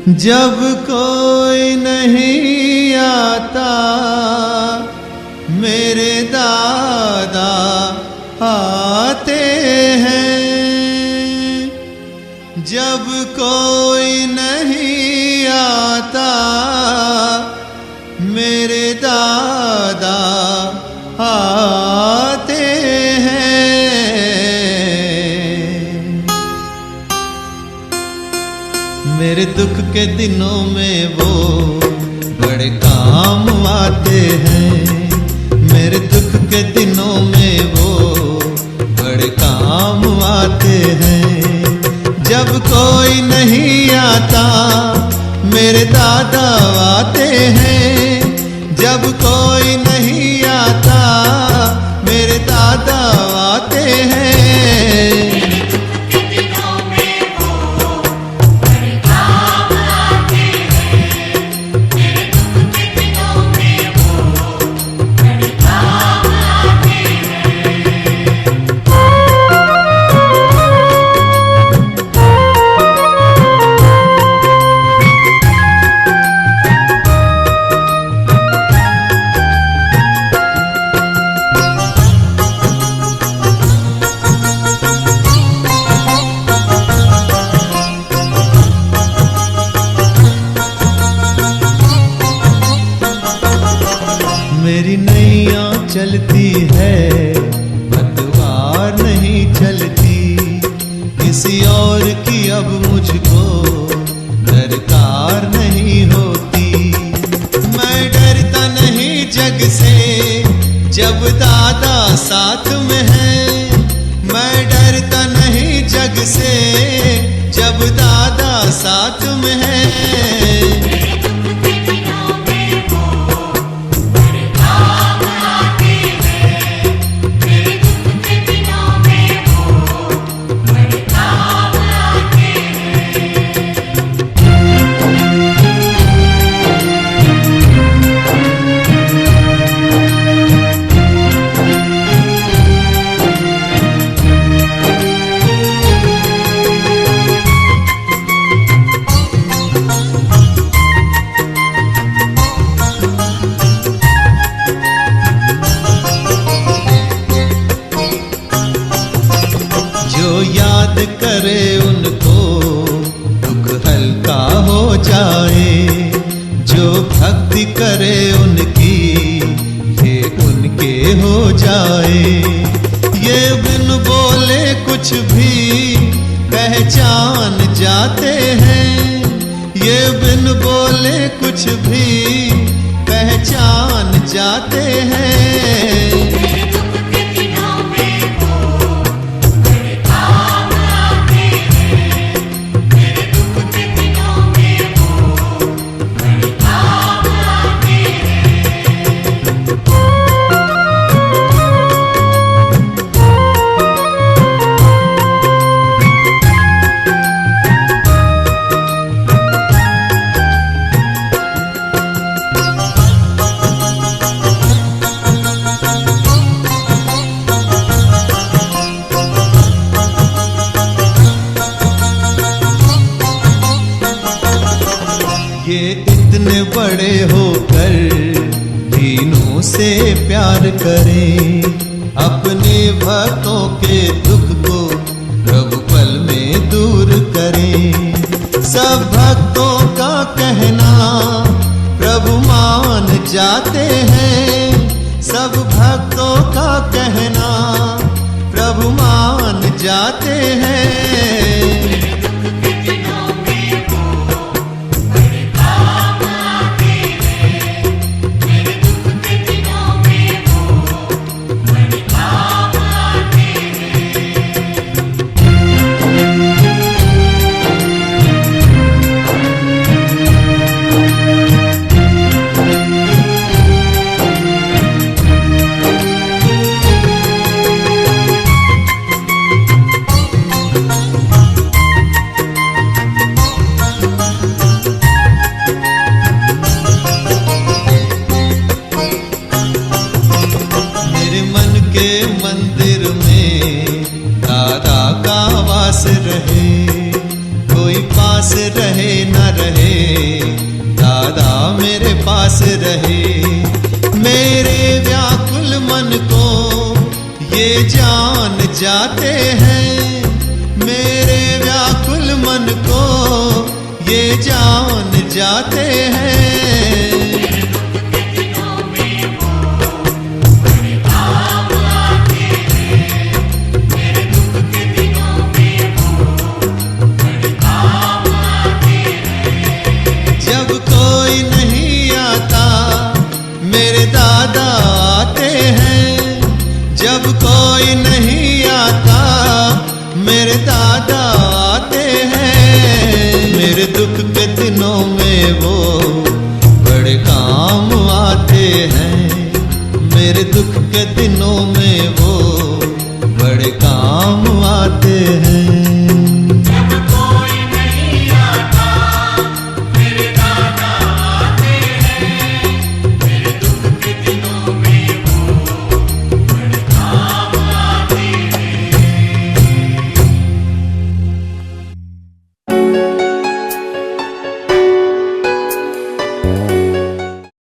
जब कोई नहीं आता मेरे दादा आते हैं। जब कोई नहीं आता मेरे दादा आते हैं। मेरे दुख के दिनों में वो बड़े काम आते हैं। मेरे दुख के दिनों में वो बड़े काम आते हैं। जब कोई नहीं आता मेरे दादा आते हैं। जब कोई नहीं आता मेरे दादा आते हैं। मेरी नैया चलती है पतवार नहीं चलती। किसी और की अब मुझको दरकार नहीं होती। मैं डरता नहीं जग से जब दादा साथ में है। मैं डरता नहीं जग से जब दादा साथ में है। जो याद करे उनको दुख हल्का हो जाए। जो भक्ति करे उनकी ये उनके हो जाए। ये बिन बोले कुछ भी पहचान जाते हैं। ये बिन बोले कुछ भी पहचान जाते हैं। ये इतने बड़े होकर दीनों से प्यार करें। अपने भक्तों के दुख को प्रभु पल में दूर करें। सब भक्तों का कहना प्रभु मान जाते हैं। सब भक्तों का कहना प्रभु मान जाते हैं। रहे, कोई पास पास रहे न रहे, दादा मेरे पास रहे। मेरे व्याकुल मन को ये जान जाते हैं, मेरे व्याकुल मन को ये जान जाते हैं। जब कोई नहीं आता मेरे दादा आते हैं, जब कोई नहीं आता मेरे दादा